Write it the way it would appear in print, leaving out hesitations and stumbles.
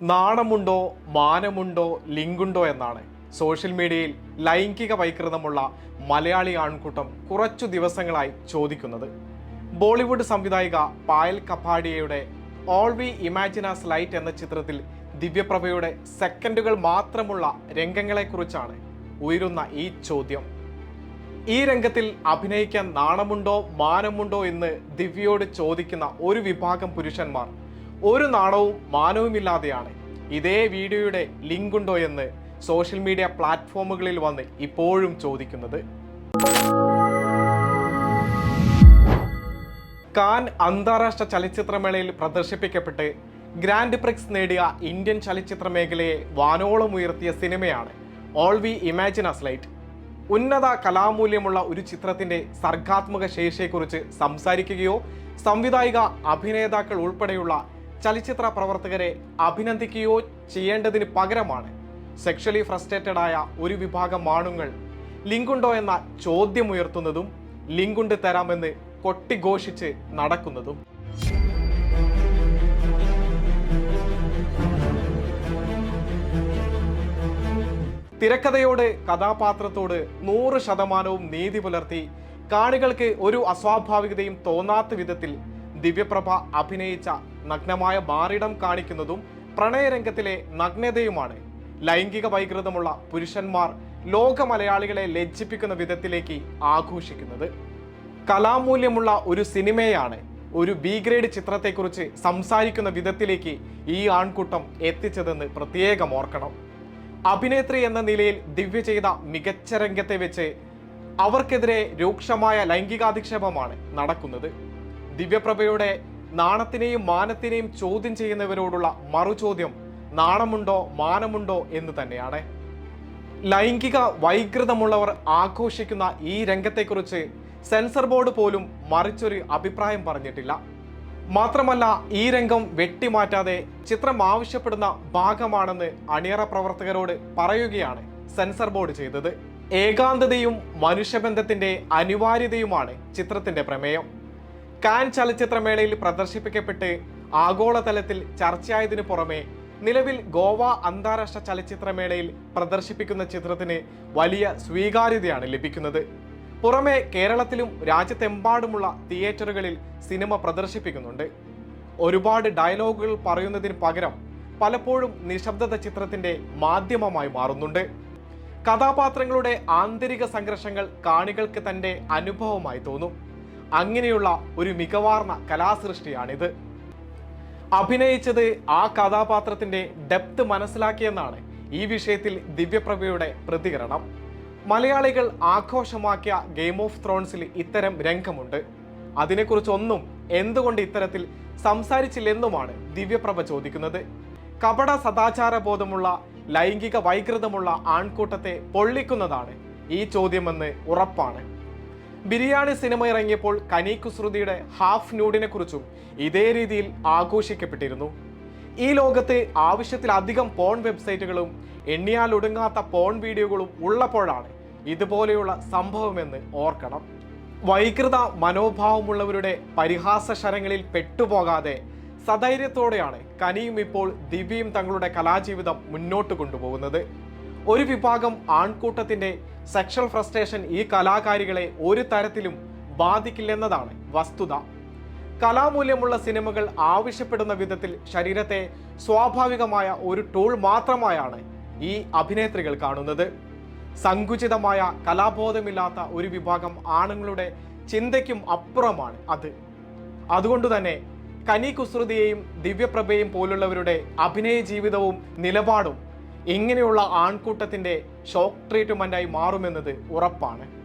നാണമുണ്ടോ, മാനമുണ്ടോ, ലിങ്കുണ്ടോ എന്നാണ് സോഷ്യൽ മീഡിയയിൽ ലൈംഗിക വൈകൃതമുള്ള മലയാളി ആൺകൂട്ടം കുറച്ചു ദിവസങ്ങളായി ചോദിക്കുന്നത്. ബോളിവുഡ് സംവിധായിക പായൽ കപാഡിയയുടെ all we imagine as light എന്ന ചിത്രത്തിൽ ദിവ്യപ്രഭയുടെ സെക്കൻഡുകൾ മാത്രമുള്ള രംഗങ്ങളെക്കുറിച്ചാണ് ഉയരുന്ന ഈ ചോദ്യം. ഈ രംഗത്തിൽ അഭിനയിക്കാൻ നാണമുണ്ടോ, മാനമുണ്ടോ എന്ന് ദിവ്യയോട് ചോദിക്കുന്ന ഒരു വിഭാഗം പുരുഷന്മാർ ഒരു നാണവും മാനവുമില്ലാതെയാണ് ഇതേ വീഡിയോയുടെ ലിങ്ക് ഉണ്ടോ എന്ന് സോഷ്യൽ മീഡിയ പ്ലാറ്റ്ഫോമുകളിൽ വന്ന് ഇപ്പോഴും ചോദിക്കുന്നത്. കാൻ അന്താരാഷ്ട്ര ചലച്ചിത്രമേളയിൽ പ്രദർശിപ്പിക്കപ്പെട്ട് ഗ്രാൻഡ് പ്രിക്സ് നേടിയ ഇന്ത്യൻ ചലച്ചിത്ര മേഖലയെ വാനോളം ഉയർത്തിയ സിനിമയാണ് all we imagine as light. ഉന്നത കലാമൂല്യമുള്ള ഒരു ചിത്രത്തിന്റെ സർഗാത്മക ശേഷിയെക്കുറിച്ച് സംസാരിക്കുകയോ സംവിധായിക, അഭിനേതാക്കൾ ഉൾപ്പെടെയുള്ള ചലച്ചിത്ര പ്രവർത്തകരെ അഭിനന്ദിക്കുകയോ ചെയ്യേണ്ടതിന് പകരമാണ് സെക്ഷലി ഫ്രസ്ട്രേറ്റഡ് ആയ ഒരു വിഭാഗം ആണുങ്ങൾ ലിങ്കുണ്ടോ എന്ന ചോദ്യമുയർത്തുന്നതും ലിങ്കുണ്ട് തരാമെന്ന് കൊട്ടിഘോഷിച്ച് നടക്കുന്നതും. തിരക്കഥയോട്, കഥാപാത്രത്തോട് 100% നീതി പുലർത്തി കാണികൾക്ക് ഒരു അസ്വാഭാവികതയും തോന്നാത്ത വിധത്തിൽ ദിവ്യപ്രഭ അഭിനയിച്ച നഗ്നമായ മാറിടം കാണിക്കുന്നതും പ്രണയരംഗത്തിലെ നഗ്നതയുമാണ് ലൈംഗിക വൈകൃതമുള്ള പുരുഷന്മാർ ലോക മലയാളികളെ ലജ്ജിപ്പിക്കുന്ന വിധത്തിലേക്ക് ആഘോഷിക്കുന്നത്. കലാമൂല്യമുള്ള ഒരു സിനിമയാണ് ഒരു ബി ഗ്രേഡ് ചിത്രത്തെക്കുറിച്ച് സംസാരിക്കുന്ന വിധത്തിലേക്ക് ഈ ആൺകൂട്ടം എത്തിച്ചതെന്ന് പ്രത്യേകം ഓർക്കണം. അഭിനേത്രി എന്ന നിലയിൽ ദിവ്യ ചെയ്ത മികച്ച രംഗത്തെ വെച്ച് അവർക്കെതിരെ രൂക്ഷമായ ലൈംഗികാധിക്ഷേപമാണ് നടക്കുന്നത്. ദിവ്യപ്രഭയുടെ നാണത്തിനെയും മാനത്തിനെയും ചോദ്യം ചെയ്യുന്നവരോടുള്ള മറുചോദ്യം നാണമുണ്ടോ, മാനമുണ്ടോ എന്ന് തന്നെയാണ്. ലൈംഗിക വൈകൃതമുള്ളവർ ആഘോഷിക്കുന്ന ഈ രംഗത്തെക്കുറിച്ച് സെൻസർ ബോർഡ് പോലും മറിച്ചൊരു അഭിപ്രായം പറഞ്ഞിട്ടില്ല. മാത്രമല്ല, ഈ രംഗം വെട്ടിമാറ്റാതെ ചിത്രം ആവശ്യപ്പെടുന്ന ഭാഗമാണെന്ന് അണിയറ പ്രവർത്തകരോട് പറയുകയാണ് സെൻസർ ബോർഡ് ചെയ്തത്. ഏകാന്തതയും മനുഷ്യബന്ധത്തിന്റെ അനിവാര്യതയുമാണ് ചിത്രത്തിന്റെ പ്രമേയം. കാൻ ചലച്ചിത്രമേളയിൽ പ്രദർശിപ്പിക്കപ്പെട്ട് ആഗോളതലത്തിൽ ചർച്ചയായതിനു പുറമെ നിലവിൽ ഗോവ അന്താരാഷ്ട്ര ചലച്ചിത്രമേളയിൽ പ്രദർശിപ്പിക്കുന്ന ചിത്രത്തിന് വലിയ സ്വീകാര്യതയാണ് ലഭിക്കുന്നത്. പുറമെ കേരളത്തിലും രാജ്യത്തെമ്പാടുമുള്ള തിയേറ്ററുകളിൽ സിനിമ പ്രദർശിപ്പിക്കുന്നുണ്ട്. ഒരുപാട് ഡയലോഗുകൾ പറയുന്നതിന് പകരം പലപ്പോഴും നിശബ്ദത ചിത്രത്തിന്റെ മാധ്യമമായി മാറുന്നുണ്ട്. കഥാപാത്രങ്ങളുടെ ആന്തരിക സംഘർഷങ്ങൾ കാണികൾക്ക് തന്റെ അനുഭവമായി തോന്നും. അങ്ങനെയുള്ള ഒരു മികവാർന്ന കലാസൃഷ്ടിയാണിത്. അഭിനയിച്ചത് ആ കഥാപാത്രത്തിന്റെ ഡെപ്ത് മനസ്സിലാക്കിയെന്നാണ് ഈ വിഷയത്തിൽ ദിവ്യപ്രഭയുടെ പ്രതികരണം. മലയാളികൾ ആഘോഷമാക്കിയ ഗെയിം ഓഫ് ത്രോൺസിൽ ഇത്തരം രംഗമുണ്ട്. അതിനെക്കുറിച്ചൊന്നും എന്തുകൊണ്ട് ഇത്തരത്തിൽ സംസാരിച്ചില്ലെന്നുമാണ് ദിവ്യപ്രഭ ചോദിക്കുന്നത്. കപട സദാചാര ബോധമുള്ള ലൈംഗിക വൈകൃതമുള്ള ആൺകൂട്ടത്തെ പൊള്ളിക്കുന്നതാണ് ഈ ചോദ്യമെന്ന് ഉറപ്പാണ്. ബിരിയാണി സിനിമ ഇറങ്ങിയപ്പോൾ കനി കുസൃതിയുടെ ഹാഫ് ന്യൂഡിനെ കുറിച്ചും ഇതേ രീതിയിൽ ആഘോഷിക്കപ്പെട്ടിരുന്നു. ഈ ലോകത്ത് ആവശ്യത്തിലധികം പോൺ വെബ്സൈറ്റുകളും എണ്ണിയാലൊടുങ്ങാത്ത പോൺ വീഡിയോകളും ഉള്ളപ്പോഴാണ് ഇതുപോലെയുള്ള സംഭവമെന്ന് ഓർക്കണം. വൈകൃത മനോഭാവമുള്ളവരുടെ പരിഹാസ ശരങ്ങളിൽ പെട്ടുപോകാതെ സധൈര്യത്തോടെയാണ് കനിയും ഇപ്പോൾ ദിവ്യയും തങ്ങളുടെ കലാജീവിതം മുന്നോട്ട് കൊണ്ടുപോകുന്നത്. ഒരു വിഭാഗം ആൺകൂട്ടത്തിന്റെ സെക്ഷൽ ഫ്രസ്ട്രേഷൻ ഈ കലാകാരികളെ ഒരു തരത്തിലും ബാധിക്കില്ലെന്നതാണ് വസ്തുത. കലാമൂല്യമുള്ള സിനിമകൾ ആവശ്യപ്പെടുന്ന വിധത്തിൽ ശരീരത്തെ സ്വാഭാവികമായ ഒരു ടൂൾ മാത്രമായാണ് ഈ അഭിനേത്രികൾ കാണുന്നത്. സങ്കുചിതമായ കലാബോധമില്ലാത്ത ഒരു വിഭാഗം ആണുങ്ങളുടെ ചിന്തയ്ക്കും അപ്പുറമാണ് അത്. അതുകൊണ്ട് തന്നെ കനി കുസൃതിയെയും ദിവ്യപ്രഭയും പോലുള്ളവരുടെ അഭിനയ ജീവിതവും നിലപാടും ഇങ്ങനെയുള്ള ആൺകൂട്ടത്തിന്റെ ഷോക്ക് ട്രീറ്റ്മെന്റായി മാറുമെന്നത് ഉറപ്പാണ്.